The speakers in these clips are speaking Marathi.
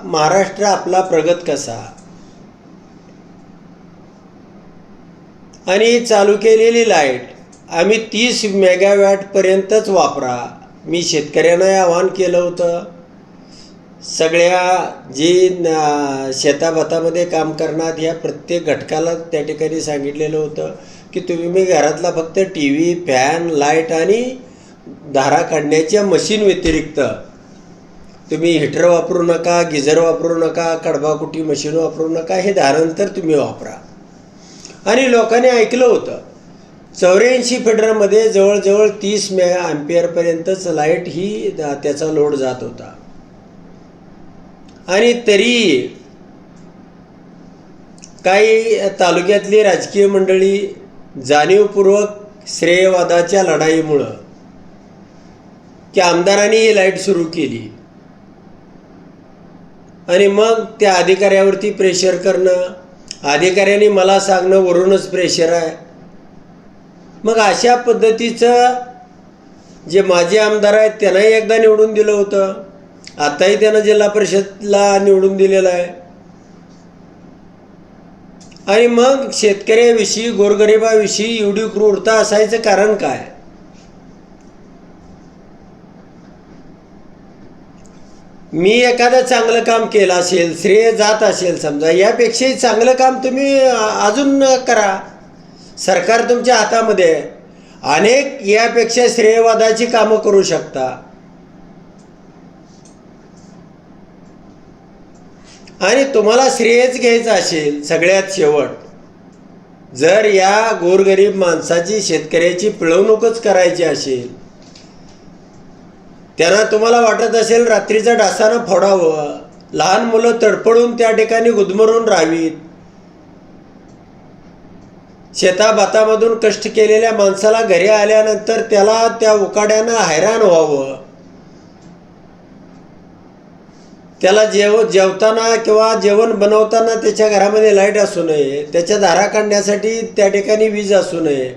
महाराष्ट्र आपला प्रगत कसा आणि चालू केलेली लाईट आम्ही 30 मेगावॅटपर्यंतच वापरा. मी शेतकऱ्यांना आवाहन केलं होतं. सगळ्या जी शेताभातामध्ये काम करणार ह्या प्रत्येक घटकाला त्या ठिकाणी सांगितलेलं होतं की तुम्ही घरातला फक्त टी व्ही, फॅन, लाईट आणि धारा काढण्याच्या मशीन व्यतिरिक्त तुम्ही हीटर वापरू नका, गिझर वापरू नका, कडबाकुटी मशीन वापरू नका. हे त्यानंतर तुम्ही वापरा. आणि लोकांनी ऐकलं होतं. 84 फेडरमध्ये जवळजवळ 30 अँपिअरपर्यंतच लाईट ही त्याचा लोड जात होता. आणि तरी काही तालुक्यातली राजकीय मंडळी जाणीवपूर्वक श्रेयवादाच्या लढाईमुळं की आमदारांनी ही लाईट सुरू केली आणि मग त्या अधिकाऱ्यावरती प्रेशर करणं, अधिकाऱ्यांनी मला सांगणं वरूनच प्रेशर आहे. मग अशा पद्धतीचं जे माजी आमदार आहेत त्यांनाही एकदा निवडून दिलं होतं, आताही त्यांना जिल्हा परिषदला निवडून दिलेलं आहे. आणि मग शेतकऱ्याविषयी, गोरगरिबाविषयी एवढी क्रूरता असायचं कारण काय? मी एखादं चांगलं काम केलं असेल, श्रेय जात असेल समजा, यापेक्षाही चांगलं काम तुम्ही अजून करा. सरकार तुमच्या हातामध्ये आहे. अनेक यापेक्षा श्रेयवादाची कामं करू शकता. आणि तुम्हाला श्रेयच घ्यायचं असेल सगळ्यात शेवट, जर या गोरगरीब माणसाची, शेतकऱ्याची पिळवणूकच करायची असेल, त्यांना तुम्हाला वाटत असेल रात्रीचं डासानं फोडावं, लहान मुलं तडफडून त्या ठिकाणी गुदमरून राहावीत, शेताभातामधून कष्ट केलेल्या माणसाला घरी आल्यानंतर त्याला त्या उकाड्यानं हैराण व्हावं, त्याला जेवताना किंवा जेवण बनवताना त्याच्या घरामध्ये लाईट असू नये, त्याच्या धारा काढण्यासाठी त्या ठिकाणी वीज असू नये,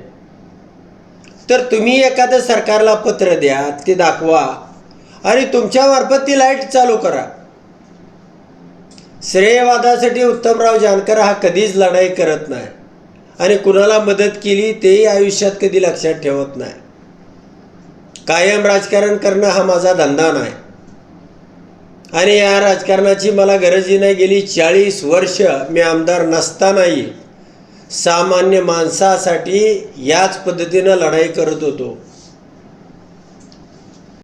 तर तुम्ही एखादं सरकारला पत्र द्या, ते दाखवा आणि तुमच्यामार्फत ती लाईट चालू करा. श्रेयवादासाठी उत्तमराव जानकर हा कधीच लढाई करत नाही आणि कुणाला मदत केली तेही आयुष्यात कधी लक्षात ठेवत नाही. कायम राजकारण करणं हा माझा धंदा नाही आणि या राजकारणाची मला गरजही नाही. गेली 40 वर्ष मी आमदार नसतानाही सामान्य माणसासाठी याच पद्धतीनं लढाई करत होतो.